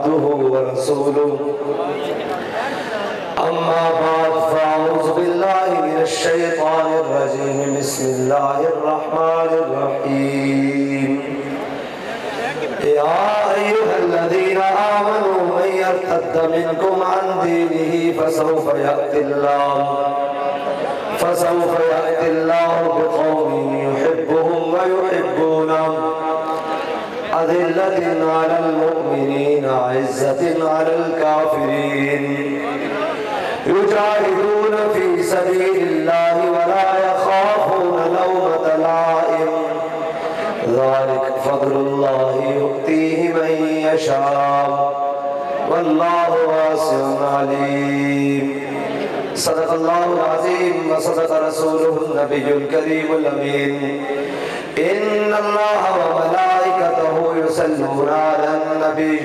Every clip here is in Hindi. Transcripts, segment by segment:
अब्दुहु व रसूलुहु अम्मा बाद फ़अऊज़ु बिल्लाहि मिनश शैतानिर रजीम बिस्मिल्लाहिर रहमानिर रहीम या अय्युहल्लज़ीना आमनू मन यर्तद्द मिनकुम अन दीनिही फसौफ़ यअतिल्लाहु बिक़ौमिन युहिब्बुहुम व युहिब्बूनहु अज़िल्लतिन अलल मुमिनीन अइज़्ज़तिन अलल काफ़िरीन युजाहिदून फी सबीलिल्लाहि व ला यख़ाफ़ून लौमत लाइम ज़ालिक फ़ज़्लुल्लाहि युअतीहि मन यशा वल्लाहु वासिउन अलीम। सदक़ल्लाहुल अज़ीम व सदक़ रसूलुहुन नबियुल करीमुल अमीन। इन्नल्लाह व मलाइकतहु युसल्लूना अलन नबी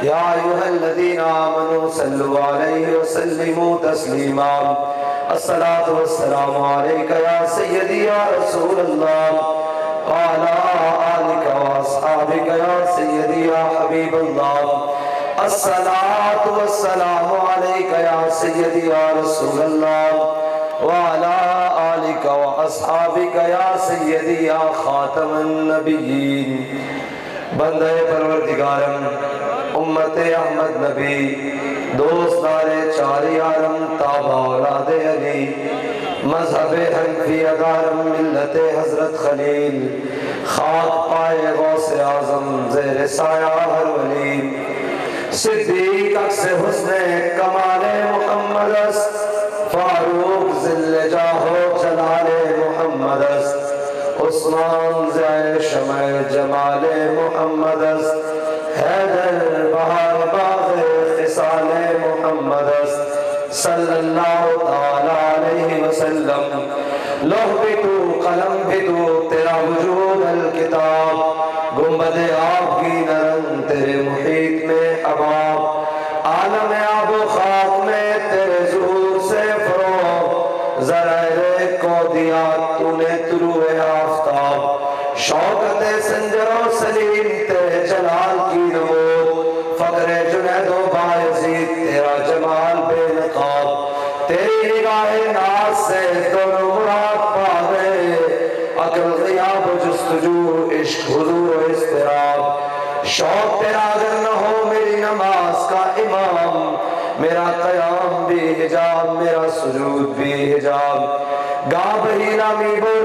या अय्युहल्लज़ीना आमनू सल्लु अलैहि व सल्लिमू तस्लीमा। अस्सलातु वस्सलामु अलैका या सय्यदी या रसूलल्लाह व अला आलिका व अस्हाबिका या सय्यदी या हबीबल्लाह। अस्सलातु वस्सलामु अलैका या सय्यदी या रसूलल्लाह व अला आलिका व अस्हाबिका या सय्यदी या खातमन नबिय्यीन। बंदे परवरदिगारम उम्मते अहमद नबी दोस्तारे चारी आलम ताबा औलादे अली मज़हबे हनफी अदारम मिल्लते हज़रत खलील खाक पाए गौसे आज़म ज़ेरे साया हर वली सिद्दीक़ अक्से हुस्ने कमाले मुहम्मदस फारूक ज़िल्ले जाहो जलाले मुहम्मदस उस्मान ज़ाए शमए जमाले मुहम्मदस हैदर बहार बाग़े ख़िसाले मुहम्मदस सल्लल्लाहु ताला अलैहि वसल्लम। लौह भी तू कलम भी तू तेरा वजूद अल किताब गुंबदे आपकी नरम तेरे मुहीत में अबाब आलम आबो खाक में तेरे ज़ुहूर से फ़रोग़ ज़राए को दिया तूने तुलूए आफ़ताब शौकते संजरो सलीम तेरे जलाल की नमूद फ़ख्रे जुनैदो बायज़ीद तेरा जमाल बेनक़ाब तेरी निगाहे नाज़ से दोनों मुराद पा गए अक़ल ग़ियाब जुस्तजू इश्क़ हुज़ूर व इज़्तिराब। शौक़ तेरा अगर न हो मेरी नमाज का इमाम मेरा क़याम भी हिजाब मेरा सुजूद भी हिजाब। गा बहीना मी बुर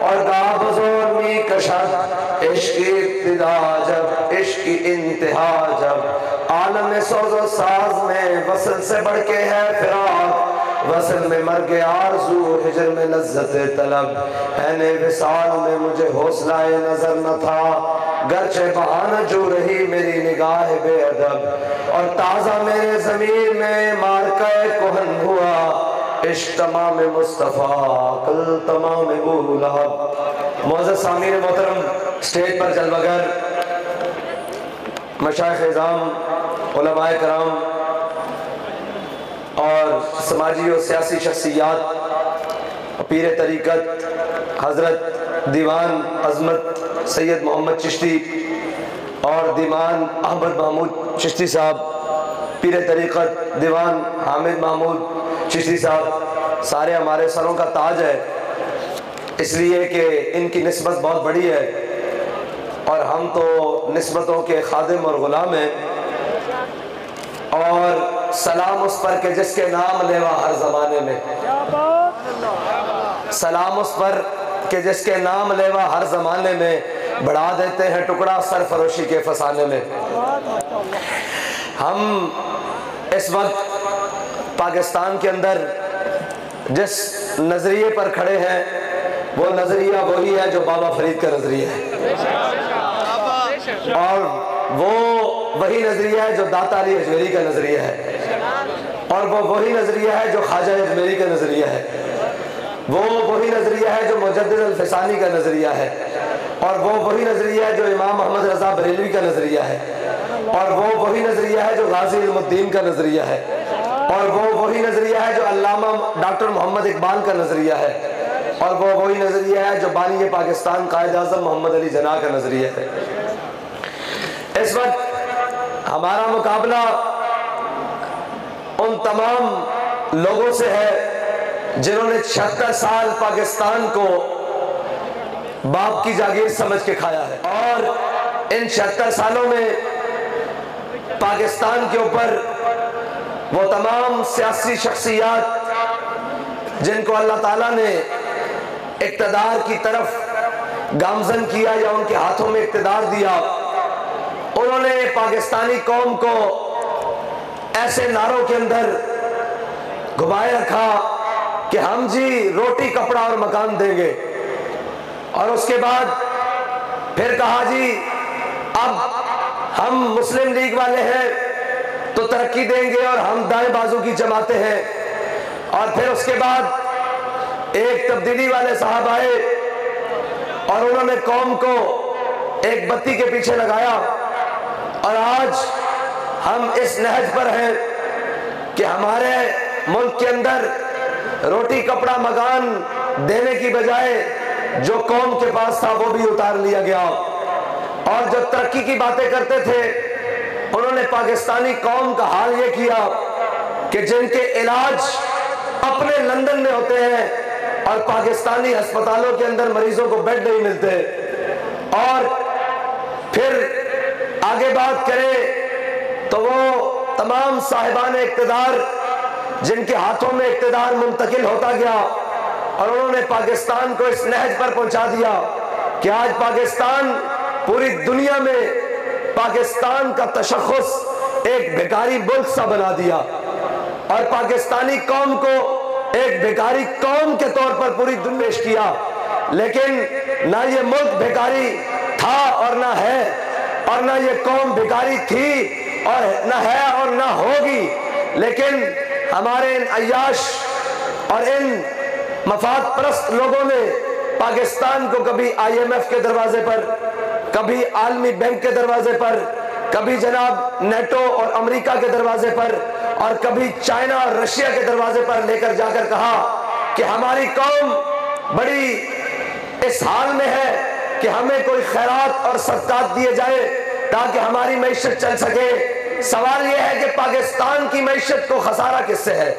और गा बज़ोर मी कशद इश्क़ की इब्तिदा जब इश्क़ की इंतहा जब आलम सोज़ो साज में वसल से बढ़ के है फिराक वसल में मर गए आरज़ू हिजर में लज़्ज़त तलब ऐने विसाल में मुझे हौसलाए नज़र न था गरचे बहाना जो रही मेरी निगाह बेअदब और ताज़ा मेरे ज़मीर में मारका कोहन हुआ इश्क़ तमाम मुस्तफ़ा कल तमाम अबू लहब। मौज़ूद सामीन मोहतरम स्टेज पर जलवागर मशाइख़ इज़ाम उलमाए कराम और समाजी और सियासी शख्सियात पीर तरीक़त हज़रत दीवान अज़मत सैयद मोहम्मद चिश्ती और दीवान अहमद महमूद चिश्ती साहब पीर तरीक़त दीवान हामिद महमूद चिश्ती साहब सारे हमारे सरों का ताज है इसलिए कि इनकी निस्बत बहुत बड़ी है और हम तो निस्बतों के खादिम और ग़ुलाम हैं। और सलाम उस पर के जिसके नाम लेवा हर ज़माने में सलाम उस पर के जिसके नाम लेवा हर ज़माने में बढ़ा देते हैं टुकड़ा सरफरोशी के फसाने में। हम इस वक्त पाकिस्तान के अंदर जिस नज़रिए पर खड़े हैं वो नज़रिया वही है जो बाबा फरीद का नज़रिया है और वो वही नज़रिया है जो दाता अली अजमेरी का नज़रिया है और वो वही नज़रिया है जो ख्वाजा अजमेरी का नज़रिया है वो वही नज़रिया है जो मुजद्दिद अल-फ़सानी का नज़रिया है और वो वही नज़रिया है जो इमाम मोहम्मद रज़ा बरेलवी का नज़रिया है और वो वही नज़रिया है जो गाज़ी इल्मुद्दीन का नज़रिया है और वो वही नज़रिया है जो अल्लामा डॉक्टर मोहम्मद इकबाल का नज़रिया है और वो वही नज़रिया है जो बानी पाकिस्तान कायद आज़म मोहम्मद अली जना का नज़रिया है। इस वक्त हमारा मुकाबला उन तमाम लोगों से है जिन्होंने 76 साल पाकिस्तान को बाप की जागीर समझ के खाया है, और इन 76 सालों में पाकिस्तान के ऊपर वो तमाम सियासी शख्सियात जिनको अल्लाह ताला ने इक़्तिदार की तरफ गामजन किया या उनके हाथों में इक़्तिदार दिया, उन्होंने पाकिस्तानी कौम को ऐसे नारों के अंदर घुमाए रखा कि हम जी रोटी कपड़ा और मकान देंगे, और उसके बाद फिर कहा जी अब हम मुस्लिम लीग वाले हैं तो तरक्की देंगे और हम दाएं बाजू की जमाते हैं। और फिर उसके बाद एक तब्दीली वाले साहब आए और उन्होंने कौम को एक बत्ती के पीछे लगाया, और आज हम इस नहज पर हैं कि हमारे मुल्क के अंदर रोटी कपड़ा मकान देने की बजाय जो कौम के पास था वो भी उतार लिया गया, और जो तरक्की की बातें करते थे उन्होंने पाकिस्तानी कौम का हाल ये किया कि जिनके इलाज अपने लंदन में होते हैं और पाकिस्तानी अस्पतालों के अंदर मरीजों को बेड नहीं मिलते, और फिर आगे बात करें तो वो तमाम साहिबान इक़्तिदार जिनके हाथों में इक़्तिदार मुंतकिल होता गया, और उन्होंने पाकिस्तान को इस नहज पर पहुंचा दिया कि आज पाकिस्तान पूरी दुनिया में पाकिस्तान का तशख़्ख़ुस एक भिखारी मुल्क सा बना दिया, और पाकिस्तानी कौम को एक भिखारी कौम के तौर पर पूरी दुनिया पेश किया। लेकिन ना ये मुल्क भिखारी था और ना है, और ना ये कौम भिखारी थी और ना है और ना होगी, लेकिन हमारे इन अय्याश और इन मफाद परस्त लोगों ने पाकिस्तान को कभी IMF के दरवाजे पर, कभी आलमी बैंक के दरवाजे पर, कभी जनाब नेटो और अमेरिका के दरवाजे पर, और कभी चाइना और रशिया के दरवाजे पर लेकर जाकर कहा कि हमारी कौम बड़ी इस हाल में है कि हमें कोई खैरात और सदकात दिए जाए ताकि हमारी मईशत चल सके। सवाल यह है कि पाकिस्तान की मईशत को खसारा किससे है?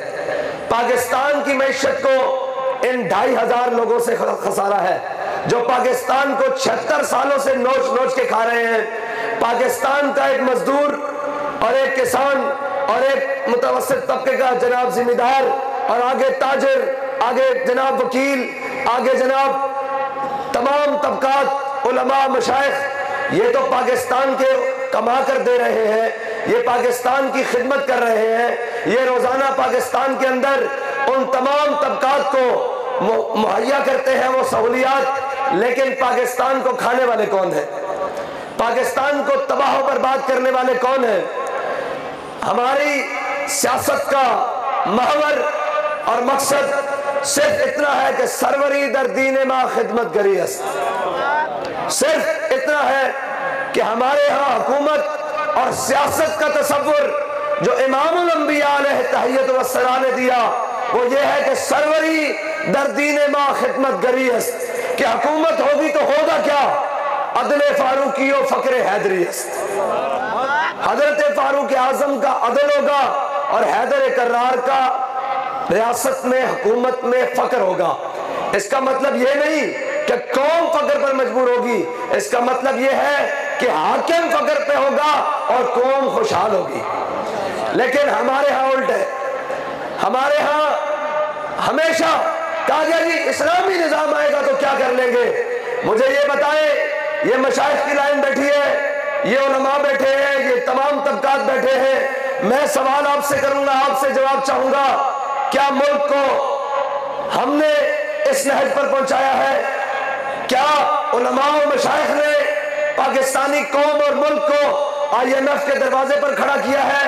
पाकिस्तान की मईशत को इन 2500 लोगों से खसारा है जो पाकिस्तान को 76 सालों से नोच नोच के खा रहे हैं। पाकिस्तान का एक मजदूर और एक किसान और एक मुतवस्सित तबके का जनाब जिम्मेदार, और आगे ताजिर, आगे जनाब वकील, आगे जनाब तमाम तबकात उलमा मशाइख, ये तो पाकिस्तान के कमा कर दे रहे हैं, ये पाकिस्तान की खिदमत कर रहे हैं, ये रोजाना पाकिस्तान के अंदर उन तमाम तबकात को मुहैया करते हैं वो सहूलियात। लेकिन पाकिस्तान को खाने वाले कौन है? पाकिस्तान को तबाह बर्बाद करने वाले कौन है? हमारी सियासत का महवर और मकसद सिर्फ इतना है कि सरवरी दर दीन मा खिदमत करी, सिर्फ इतना है कि हमारे यहाँ हुकूमत और सियासत का तसव्वुर जो इमामुल अंबिया अलैहि तहियत व सलाम ने दिया वो ये है कि सरवरी दर दीन मा खिदमत करी, कि हुकूमत होगी तो होगा क्या? अदले फारूकी और फकरे हैदरी, हजरत फारूक आजम का अदल होगा और हैदर कर्रार का रियासत में हुकूमत में फकर होगा। इसका मतलब यह नहीं कि कौम फकर पर मजबूर होगी, इसका मतलब यह है कि हाकिम फकर पे होगा और कौम खुशहाल होगी। लेकिन हमारे यहाँ उल्ट है, हमारे यहाँ हमेशा कहा गया जी इस्लामी निजाम आएगा तो क्या कर लेंगे। मुझे ये बताएं, ये मशाइख की लाइन बैठी है, ये उलमा बैठे हैं, ये तमाम तबकात बैठे हैं, मैं सवाल आपसे करूंगा, आपसे जवाब चाहूंगा, क्या मुल्क को हमने इस नहज पर पहुंचाया है? क्या उलमा और मशाइख ने पाकिस्तानी कौम और मुल्क को IMF के दरवाजे पर खड़ा किया है?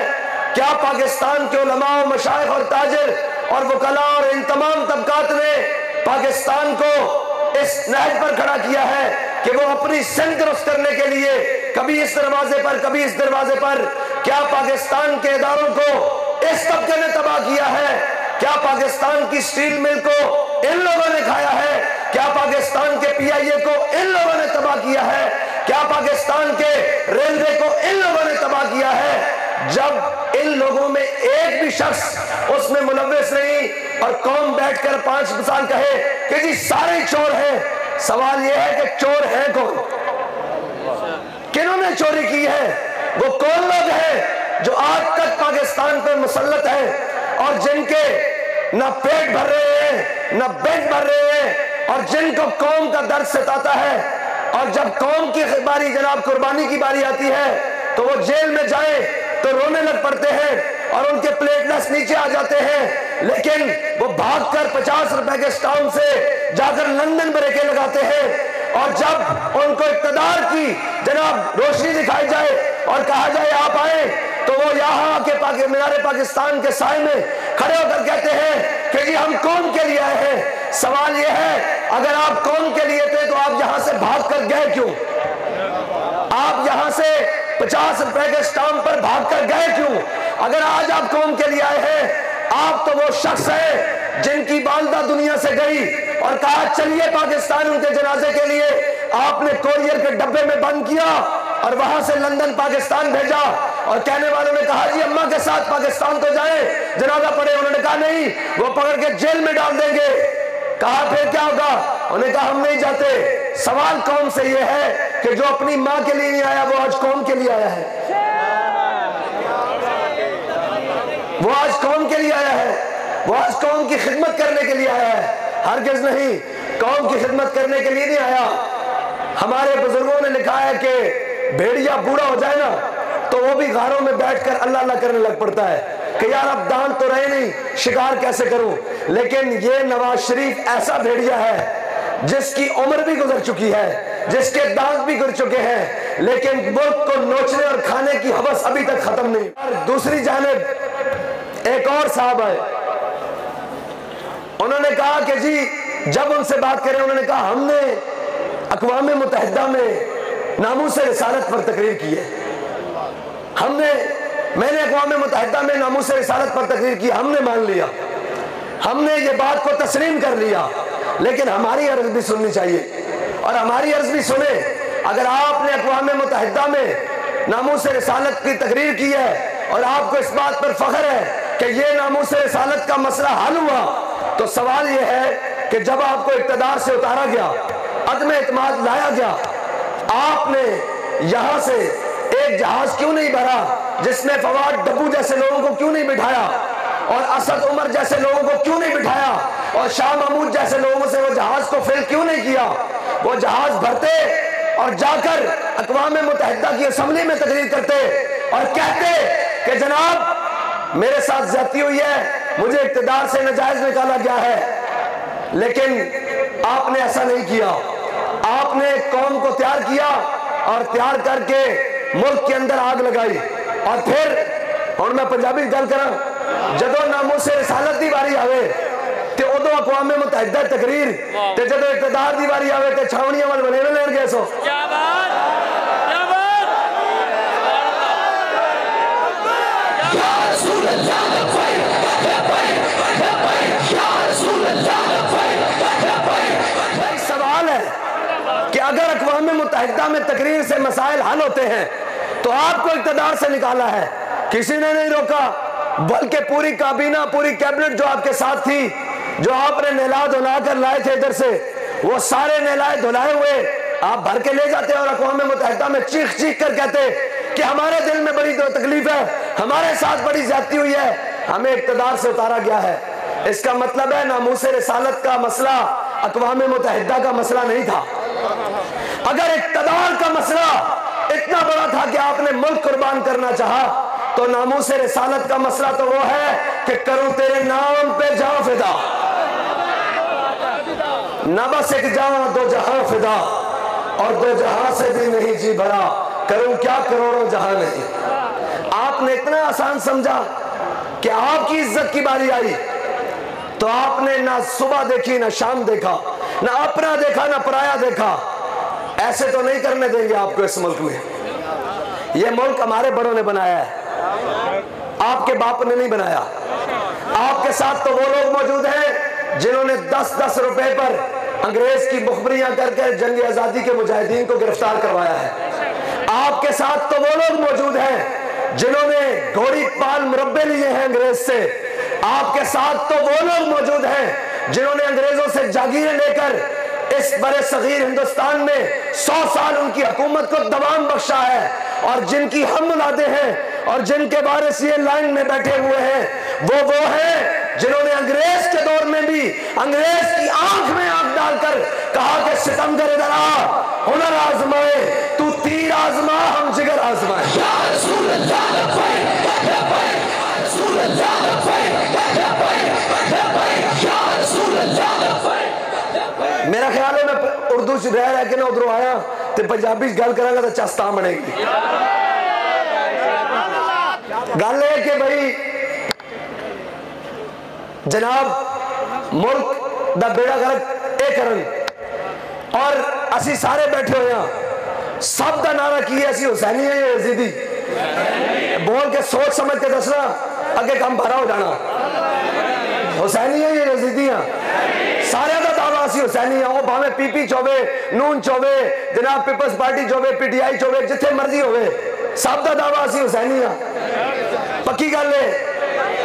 क्या पाकिस्तान के उलमा और मशाइख और ताजिर और वकला और इन तमाम तबकात ने पाकिस्तान को इस नहज पर खड़ा किया है कि वो अपनी सिंध दुरुस्त करने के लिए कभी इस दरवाजे पर कभी इस दरवाजे पर? क्या पाकिस्तान के इदारों को इस तबके ने तबाह किया है? क्या पाकिस्तान की स्टील मिल को इन लोगों ने खाया है? क्या पाकिस्तान के PIA को इन लोगों ने तबाह किया है? क्या पाकिस्तान के रेलवे को इन लोगों ने तबाह दावा किया है जब इन लोगों में एक भी शख्स उसमें मुलव्विस नहीं और कौम बैठकर 5 साल कहे कि जी सारे चोर हैं। सवाल यह है कि चोर है कौन, किन्होंने चोरी की है, वो कौन लोग हैं जो आज तक पाकिस्तान पर मुसल्लत हैं और जिनके न पेट भर रहे हैं न पेट भर रहे हैं और जिनको कौम का दर्द सताता है। और जब कौम की बारी जनाब कुर्बानी की बारी आती है तो वो जेल में जाए तो रोने लग पड़ते हैं और उनके प्लेटलेट्स नीचे आ जाते हैं, लेकिन वो भागकर 50 रुपए के स्टाम्प से जाकर लंदन ब्रेकें लगाते हैं। और जब उनको इक़्तिदार की जनाब रोशनी दिखाई जाए और कहा जाए आप आए, तो वो यहाँ आके मीनारे पाकिस्तान के साए में खड़े होकर कहते हैं कि जी हम कौम के लिए आए हैं। सवाल ये है, अगर आप कौम के लिए थे तो आप यहाँ से भाग कर गए क्यों? आप यहाँ से 50 रुपए के स्टाम्प पर भागकर गए क्यों? अगर आज आप कौम के लिए आए हैं, आप तो वो शख्स है जिनकी वालिदा दुनिया से गई और कहा चलिए पाकिस्तान उनके जनाजे के लिए, आपने कोरियर के डब्बे में बंद किया और वहां से लंदन पाकिस्तान भेजा और कहने वालों ने कहा जी अम्मा के साथ पाकिस्तान तो जाए, जनाजा पड़े। उन्होंने कहा नहीं, वो पकड़ के जेल में डाल देंगे। कहा फिर क्या होगा? उन्होंने कहा हम नहीं जाते। सवाल कौम से ये है कि जो अपनी माँ के लिए नहीं आया वो आज कौम के लिए आया है, वो आज कौम के लिए आया है, वो आज कौम की खिदमत करने के लिए आया है। हरगिज़ नहीं, कौम की खिदमत करने के लिए नहीं आया। हमारे बुजुर्गों ने लिखा है कि भेड़िया बूढ़ा हो जाए ना तो वो भी गारों में बैठकर अल्लाह अल्लाह करने लग पड़ता है कि यार अब दांत तो रहे नहीं, शिकार कैसे करूं। लेकिन ये नवाज शरीफ ऐसा भेड़िया है जिसकी उम्र भी गुजर चुकी है, जिसके दांत भी गिर चुके हैं, लेकिन मुल्क को नोचने और खाने की हवस अभी तक खत्म नहीं। और दूसरी जानिब एक और साहब है, उन्होंने कहा कि जी जब उनसे बात करें, उन्होंने कहा हमने अक़वाम मुत्तहिदा में नामूस रिसालत पर तकरीर की है, मैंने अक़वाम मुत्तहिदा में नामूस रिसालत पर तकरीर की, हमने मान लिया, हमने ये बात को तस्लीम कर लिया, लेकिन हमारी अर्ज भी सुननी चाहिए और हमारी अर्ज भी सुने। अगर आपने अक़वाम मुत्तहिदा में नामूस रिसालत की तकरीर की है और आपको इस बात पर फख्र है कि ये नामूस रिसालत का मसला हल हुआ, तो सवाल ये है कि जब आपको इक़्तिदार से उतारा गया, अदम एतमाद लाया गया, आपने यहां से एक जहाज क्यों नहीं भरा जिसमें फवाद डब्बू जैसे लोगों को क्यों नहीं बिठाया और असद उमर जैसे लोगों को क्यों नहीं बिठाया और शाह महमूद जैसे लोगों से वो जहाज को फिल क्यों नहीं किया? वो जहाज भरते और जाकर अक़वाम मुत्तहिदा की असेंबली में तकरीर करते और कहते कि जनाब मेरे साथ ज्यादती हुई है, मुझे इक़्तिदार से नाजायज निकाला गया है। लेकिन आपने ऐसा नहीं किया, आपने कौम को तैयार किया और तैयार करके मुल्क के अंदर आग लगाई। और फिर और मैं पंजाबी गल करा, जदों नामूस रिसालत की बारी आवे ते उदों अक़वाम मुत्तहिदा तकरीर ते जदों इक़्तिदार की बारी आवे ते छावनियां वाल वलेवे लेण गए सो। सवाल है कि अगर अक़वाम मुत्तहिदा में तकरीर से मसाइल हल होते हैं तो आपको इक़्तिदार से निकाला है, किसी ने नहीं रोका, बल्कि पूरी काबीना, पूरी कैबिनेट जो आपके साथ थी, जो आपने नहला धुला कर लाए थे इधर से, वो सारे नहलाए धुलाए हुए आप भर के ले जाते और अक़वाम मुत्तहिदा में चीख चीख कर कहते कि हमारे दिल में बड़ी तकलीफ है, हमारे साथ बड़ी ज्यादती हुई है, हमें इक़्तिदार से उतारा गया है। इसका मतलब है नामूस रिसालत का मसला अक़वाम मुत्तहिदा का मसला नहीं था। अगर इक़्तिदार का मसला इतना बड़ा था कि आपने मुल्क कुर्बान करना चाहा, तो नामूस रिसालत का मसला तो वो है कि करूं तेरे नाम पे जान फिदा, न बस एक जान दो जहां फिदा, और दो जहां से भी नहीं जी भरा, करूं क्या करोड़ों जहां नहीं। आपने इतना आसान समझा कि आपकी इज्जत की बारी आई तो आपने ना सुबह देखी ना शाम देखा, ना अपना देखा ना पराया देखा। ऐसे तो नहीं करने देंगे आपको इस मुल्क में। यह मुल्क हमारे बड़ों ने बनाया है, आपके बाप ने नहीं बनाया। आपके साथ तो वो लोग मौजूद हैं जिन्होंने 10-10 रुपए पर अंग्रेज की मुखबरियां करके जंग आजादी के मुजाहिदीन को गिरफ्तार करवाया है। आपके साथ तो वो लोग मौजूद हैं जिन्होंने घोड़ी पाल मुरब्बे लिए हैं अंग्रेज से। आपके साथ तो वो लोग मौजूद हैं जिन्होंने अंग्रेजों से जागीरें लेकर इस बड़े सगीर हिंदुस्तान में 100 साल उनकी हुकूमत को दबाम बख्शा है, और जिनकी हम औलादे हैं और जिनके वारिस ये लाइन में बैठे हुए हैं वो हैं जिन्होंने अंग्रेज के दौर में भी अंग्रेज की आंख में आंख डालकर कहा कि सितमगर इधर आ, हुनर आजमाए, तू तीर आजमा, हम जिगर आजमाए। मेरा ख्याल है मैं उर्दू रह के ना उधरों आया तो पंजाबी गल करांगा तो चस्ता बनेगी। गल है कि भाई जनाब मुल्क दा बेड़ा गर्क ए करन, और असी सारे बैठे हुए हैं, सब का नारा की है असी हुसैनी है या यजीदी। बोल के सोच समझ के दसना, अगे काम भरा हो जाना। हुसैनी है या यजीदी हैं, सारे का दावा असी हुसैनी है। वो भावे पीपी चोवे, नून चोवे, जनाब पीपल्स पार्टी चोवे, पीटीआई चोवे, जिथे मर्जी होवे, सब का दावा असी हुसैनी है। पक्की गल है,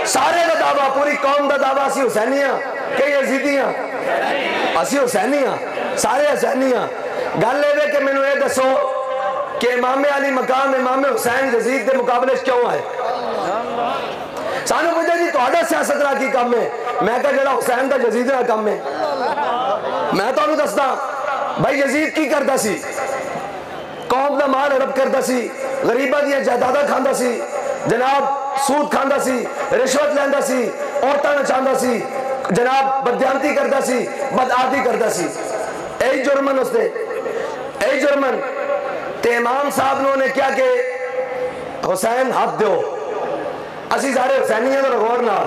सारे का दावा, पूरी कौम का दावा असी हुसैनी हैं कि यजीदी हैं। असी हुसैनी हैं, सारे हुसैनी हैं। गल ये कि मैनू ये दसो कि इमामे अली मकाम इमामे हुसैन यजीद के मुकाबले क्यों आए? सानू पूछे जी तुहाडा सियासत दा की काम है? मैं कहा जेड़ा हुसैन दा यजीद दा काम है। मैं तुहानू दसदा भाई यजीद की करदा सी, कौम दा माल हड़प करदा सी, गरीबां दी जायदादां खांदा सी, जनाब सूद खांदा सी, रिश्वत लैंदा सी, औरतां नचांदा सी, जनाब बदयांती करदा सी, बदआती करदा सी। यही जुर्मन उसने, यही जुर्मन ते इमाम साहब ने क्या कि हुसैन हाथ दो, असी सारे हुसैनी हैं तो गौर नाल।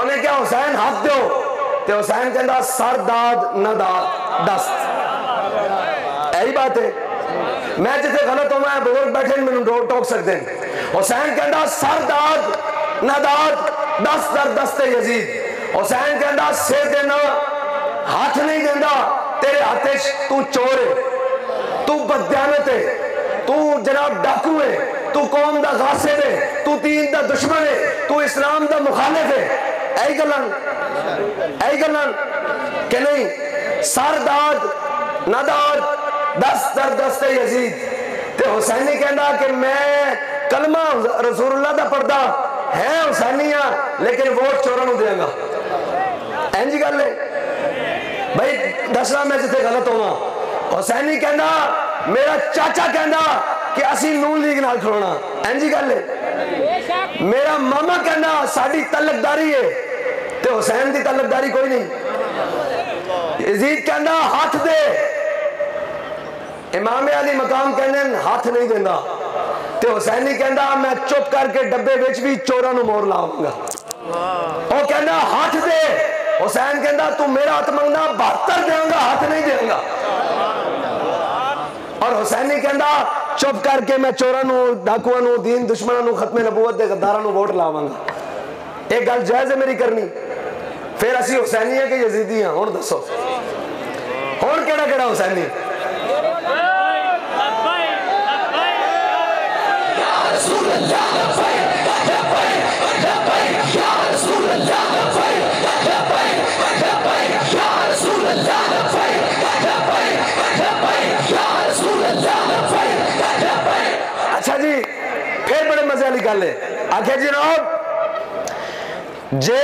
उन्हें क्या हुसैन हाथ दो तो हुसैन कहता सर दाद न दाद दस्त। यही बात है, मैं जिथे गलत हो मैं बुजुर्ग बैठे मैंने टोक सकते हैं। हुसैन कहता सर दाद न दाद दस दर दस्ते यजीद। हुसैन कहता सिर देना हाथ नहीं देना, तेरे हाथ तू चोर है, तू बदयानत है, तू जनाब डाकू है, तू कौम दा गासिब है, तू दीन दा दुश्मन है, तू इस्लाम दा मुखालिफ है। ऐ गलन कि नहीं, सर दाद न दाद दस दर दस्ते यजीद। ते हुसैनी कहता कि मैं कलमा रसूलुल्लाह दा पढ़दा है हुसैनिया, लेकिन वोट चोरां नूं देंगा। इंज गल है भाई, दसना मैं जिथे गलत होवा। हुसैनी कहना मेरा चाचा कहना कि असी नून लीग नाल खड़ोना, इंज गल है। मेरा मामा कहना साडी तलकदारी है, ते हुसैन दी तलकदारी कोई नहीं। यजीद कहना हाथ दे, इमामे अली मकाम कहने हाथ नहीं देंदा, ते हुसैनी कहना मैं चुप करके डब्बे विच भी चोरां नूं मोर लाऊंगा। वो कहना हाथ दे, हुसैन कहना तू मेरा हाथ मंगना 72 देंगा, हाथ नहीं देंगा। और हुसैनी कहना चुप करके मैं चोरां नूं, डाकुआं नूं, दीन दुश्मनां नूं, खत्मे नबूवत दे गद्दारां नूं वोट लावांगा। एक गल जायज है मेरी करनी। फिर असी हुसैनी है कि यजीदी हैं? हुण दसो, हुण केड़ा केड़ा हुसैनी? अच्छा जी, फिर बड़े मजे वाली गल है। आखिर जनाब जे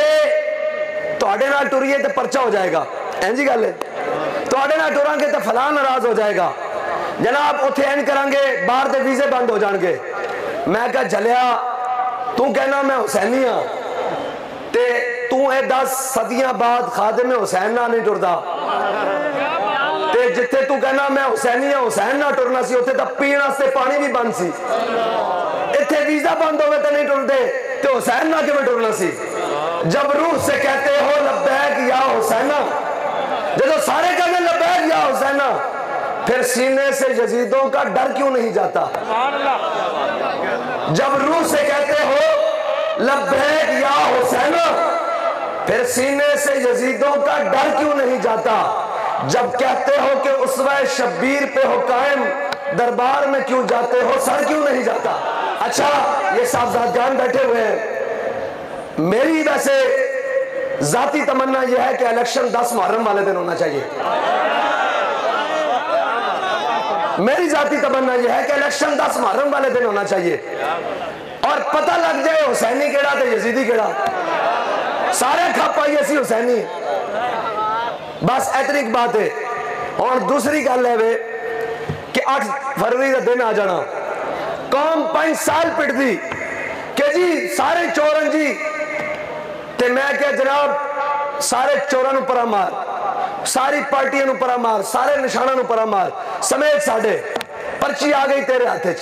तुहाडे नाल टुरीए तो परचा हो जाएगा, इंजी गल है। तुहाडे नाल टुरांगे तो फलां नाराज हो जाएगा, जनाब उत्थे इंज करांगे बाहर दे वीजे बंद हो जाएंगे। मैं कहा झलिया तू कहना मैं हुसैनी हाँ, ते तू ए 10 सदियां बाद खादिम हुसैन ना नहीं टुरदा, ते जिथे तू कहना मैं हुसैनी हाँ हुसैन ना टुरना सी, उत्थे तां पीण वास्ते पानी भी बंद सी। इत्थे वीजा बंद होवे तो नहीं टुरदे, ते हुसैन ना किवें टुरना सी? जब रूह से कहते हो लब्बैक या हुसैना, जब सारे कहते लब्बैक या हुसैना, फिर सीने से यजीदों का डर क्यों नहीं जाता? जब रूह से कहते हो लब्बैक या हुसैना, फिर सीने से यजीदों का डर क्यों नहीं जाता? जब कहते हो कि उसवे शब्बीर पे हो कायम, दरबार में क्यों जाते हो, सर क्यों नहीं जाता? अच्छा, ये साहबजादगान बैठे हुए हैं, मेरी वैसे जाती तमन्ना यह है कि इलेक्शन 10 मुहर्रम वाले दिन होना चाहिए। मेरी जाती तमन्ना यह है कि इलेक्शन 10 मुहर्रम वाले दिन होना चाहिए और पता लग जाए हुसैनी केड़ा तो यजीदी केड़ा, सारे खप पाइए सी हुसैनी। बस इतनी बात है। और दूसरी गल है वे कि 8 फरवरी का दिन आ जाना, कौम 5 साल पिटदी कि जी सारे चोरन जी, ते मैं क्या जनाब सारे चोरां नूं परा मार, सारी पार्टियां नूं परा मार, सारे निशाना नूं परा मार समेत साडे पर्ची आ गई तेरे हाथ च।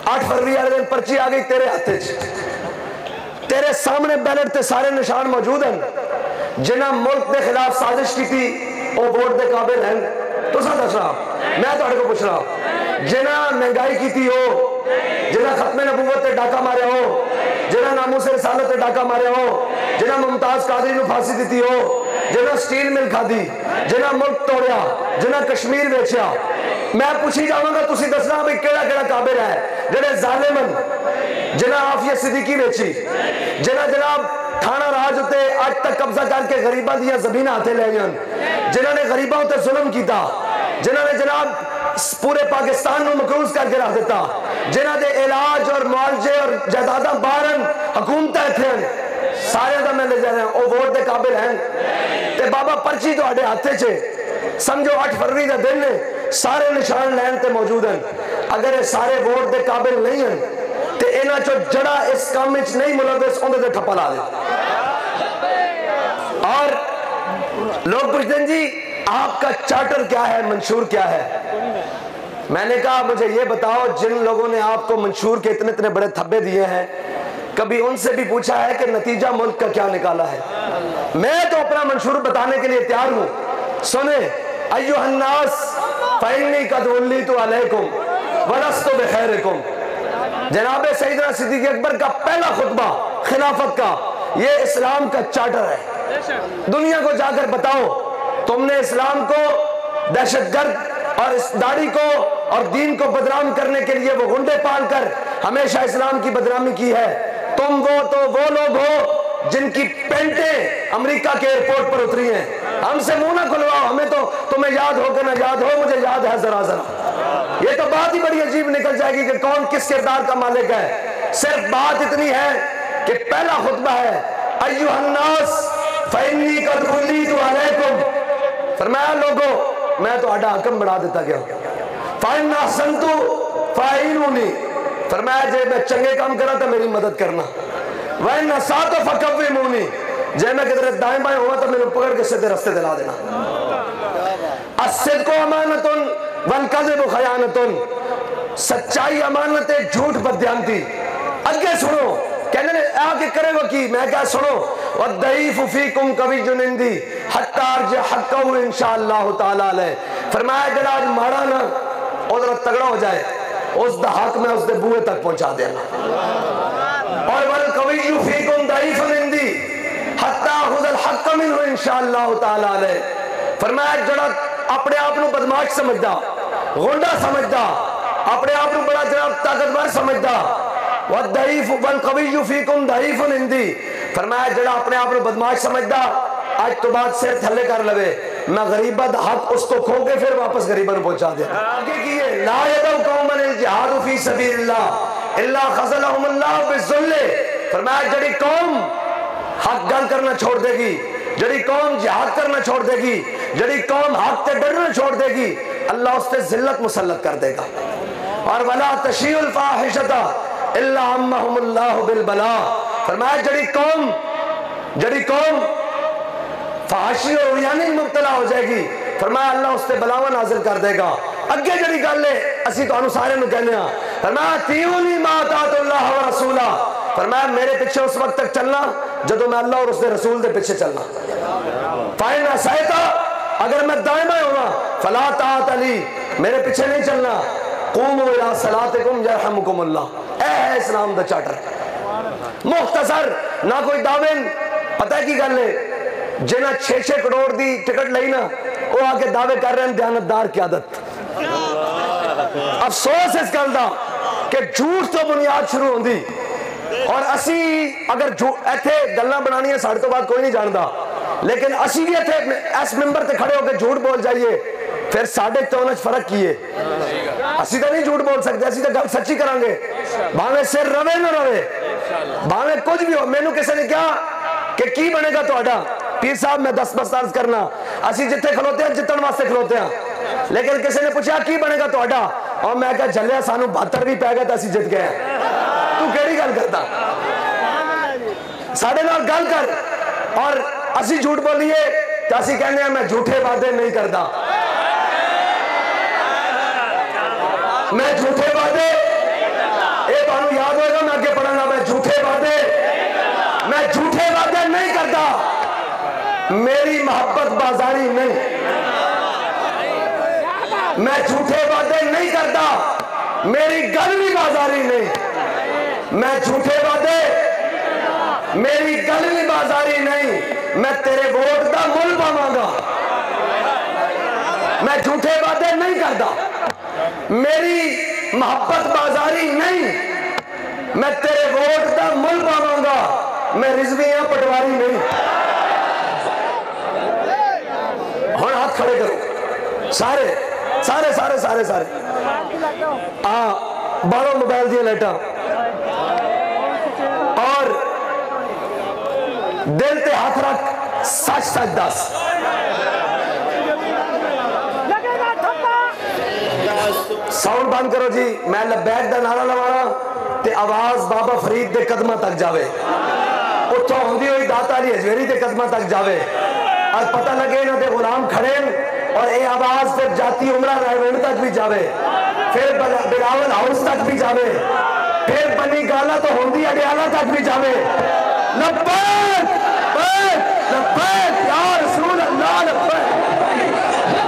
8 फरवरी वाले दिन पर्ची आ गई तेरे हाथ च, तेरे सामने बैलेट ते सारे निशान मौजूद हैं। जिन्हें मुल्क के खिलाफ साजिश की थी वो वोट के काबिल हैं, तुसा दसना, मैं तुहाडे को पुछना। जिन्हें महंगाई की थी हो, जिन्हें खत्मे नबूवत ते डाका मारे हो, जिन्हें नामूस रिसालत ते डाका मारे हो, जिन्हें मुमताज कादरी नूं फांसी दी हो, जिन्हें स्टील मिल खाधी, जिन्हें मुल्क तोड़िया, जिन्हें कश्मीर बेचा, मैं पूछी जावांगा तुसी दसना भी केड़ा केड़ा काबिल है जेड़े जालिमन, जिन्हें आफिया सिद्दीकी बेची, जिन्हें जनाब थाना राज उत्ते आज तक कब्जा करके गरीबां दी ज़मीन हाथे ले गए, जिन्होंने गरीबां उत्ते जुल्म किया, जिन्होंने जनाब पूरे पाकिस्तान को मकरूज करके रख दिता, जिन्हों के इलाज और मुआवजे और जायदादा बाहर हुकूमत इत्थे सारे का मैं ले जा रहा, वो वोट के काबिल हैं। ते बाबा पर्ची तुहाडे हाथ च, समझो 8 फरवरी का दिन है, सारे निशान लैन ते मौजूद हैं। अगर ये सारे वोट के काबिल नहीं हैं तो इन्हां चो जड़ा इस काम में नहीं मुलविस उन्हें ते ठप्पा ला दे। और लोग पूछते हैं जी आपका चार्टर क्या है, मंशूर क्या है। मैंने कहा मुझे ये बताओ जिन लोगों ने आपको मंशूर के इतने इतने बड़े थब्बे दिए हैं, कभी उनसे भी पूछा है कि नतीजा मुल्क का क्या निकाला है। मैं तो अपना मंशूर बताने के लिए तैयार हूं। सुने, अय्युहन्नास फइन्नी कद वल्लीतु अलैकुम वलस्तु बिखैरिकुम। जनाब सैयदना सिद्दीक़ अकबर का पहला खुतबा खिलाफत का, ये इस्लाम का चार्टर है। दुनिया को जाकर बताओ तुमने इस्लाम को दहशतगर्द और इस दाढ़ी को और दीन को बदनाम करने के लिए वो गुंडे पालकर हमेशा इस्लाम की बदनामी की है। तुम वो लोग हो जिनकी पेंटें अमेरिका के एयरपोर्ट पर उतरी हैं। हमसे मुंह ना खुलवाओ, हमें तो तुम्हें याद हो कि ना याद हो, मुझे याद है जरा जरा। ये तो बात ही बड़ी अजीब निकल जाएगी कि कौन किस किरदार का मालिक है। सिर्फ बात इतनी है कि पहला खुतबा है अय्युहन्नास फइन्नी कद वल्लीतु अलैकुम, फरमाया लोगों मैं तो आडा हकम बना देता गया। फाइन अहसनतु फाइनुनी, फरमाया जे मैं चंगे काम करा तो मेरी मदद करना। वइन असातु फकव्विमुनी, जे मैं किधर दाएं बाएं हुआ तो मेरे पकड़ के सीधे रास्ते दिला देना। अस्सिद्क़ु अमानतुन वल कज़िबु खयानतुन, सच्चाई अमानत है, झूठ बदयांती। आगे सुनो, कहने आगे करेगा कि मैं क्या सुनो, वद्दईफ़ु फ़ीकुम कविय्युन इंदी हत्ता अर्जिअ हक़्क़हु इंशाअल्लाह तआला अलैह। फरमाया जरा आज माड़ा ना और जरा तगड़ा हो जाए, उस दा हक में उस दे बूहे तक पहुंचा देना। और वल कविय्यु फ़ीकुम दईफ़ुन इंदी हत्ता अख़ुज़ल हक़्क़ मिन्हु इंशाअल्लाह तआला अलैह। फरमाया जरा अपने आप को बदमाश समझदा, गुंडा समझदा, अपने आप को बड़ा जनाब ताकतवर समझदा, वद्दईफ़ु वल कविय्यु फ़ीकुम दईफ़ुन इंदी, फरमाया जरा अपने आप को बदमाश समझदा आज तो बात सिर थल्ले कर लवे, मैं गरीबा दा हक उसको खो के फिर वापस गरीबा को पहुंचा दे। आगे की है ला यदउ कौमन जिहादु फी सबीलिल्लाह इल्ला खज़लहुमुल्लाह बिज़ुल्ल। फरमाया जड़ी कौम हक गल करना छोड़ देगी, जड़ी कौम जिहाद करना छोड़ देगी, जड़ी कौम हक से डरना छोड़ देगी, अल्लाह उस पे जिल्लत मुसल्लत कर देगा। और वला तशीउल फाहिशता इल्ला अम्महुमुल्लाहु बिल बला। फरमाया जड़ी कौम फाहिशी और उरियानी में मुब्तला हो जाएगी, फरमाया अल्लाह उस पे बलावा नाजिल कर देगा। अगे जड़ी गल है असी तुहानू सारे नू कहने आ, फरमाया तीउनी मा अतातुल्लाह व रसूला, फरमाया मेरे पीछे उस वक्त तक चलना जदों मैं अल्लाह और उसके रसूल के पीछे चलना। फाइन असैता, अगर मैं दाएं बाएं होना फला ताअत अली, मेरे पीछे नहीं चलना। क़ूमू इला सलातिकुम यरहमुकुमुल्लाह। ए है इस्लाम दा चार्टर, मुख्तसर ना कोई दावेन। पता है की गल है, जिन्हें 6-6 करोड़ की टिकट ली ना वो आके दावे कर रहे हैं दयानतदार की आदत। अफसोस इस गल का कि झूठ तो बुनियाद शुरू होंगी और असी अगर इत्थे गल्लां बनानियां साडे तो बाद कोई नहीं जानता, लेकिन असी भी इत्थे इस मिंबर ते खड़े होकर झूठ बोल जाइए फिर साडे ते उन्हां च फर्क की है? असी तो नहीं झूठ बोल सकते, असी तो गल सच्ची करांगे, भावें सिर रवे ना रवे, भावें कुछ भी हो। मैनू किसी ने कहा कि की बनेगा तुहाडा? पीर साहब मैं 10 बस अर्ज करना, असी जिथे खलोते हैं जितन वास्ते खलोते हैं, लेकिन किसी ने पूछा की बनेगा तुहाडा, और मैं कहा झल्लिया सानू 72 भी पै गए तो असी जित गए। तू केड़ी गल करता? साडे नाल गल कर। और असी झूठ बोलीए तो असी कहने हैं मैं झूठे वादे नहीं करता, मैं झूठे वादे, ये तुहानू याद होगा मैं आगे पढ़ांगा, मैं झूठे वादे नहीं करता, मेरी मोहब्बत बाजारी नहीं, मैं झूठे वादे नहीं करता, मेरी गल भी बाजारी नहीं, मैं झूठे वादे, मेरी गल भी बाजारी नहीं, मैं तेरे वोट का मुल पावांगा, मैं झूठे वादे नहीं करता, मेरी मोहब्बत बाजारी नहीं, मैं तेरे वोट का मुल पावांगा, मैं रिजवी हां पटवारी नहीं। हुण हाथ खड़े करो सारे सारे सारे सारे सारे, बारो मोबाइल दी लाइटां और दिल ते हाथ रख, सच सच दस। साउंड बंद करो जी, मैं लबैक दा नारा लवाना ते आवाज बाबा फरीद दे कदमां तक जावे, उठो होंदी हुई दाता अली हजवेरी दे कदमां तक जावे, और पता लगे इन्हां दे गुलाम खड़े और ये आवाज फिर जाती उमरा रायवेंड तक भी जावे, फिर बिलावल हाउस तक भी जावे, फिर बनी गाला तो होंदी अडियाला तक भी जावे। लब्बैक लब्बैक या रसूल अल्लाह लब्बैक।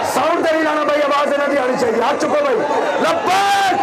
साउंड दे लाना भाई, आवाज इन्हां दी आनी चाहिए, हाथ चुको भाई। लब्बैक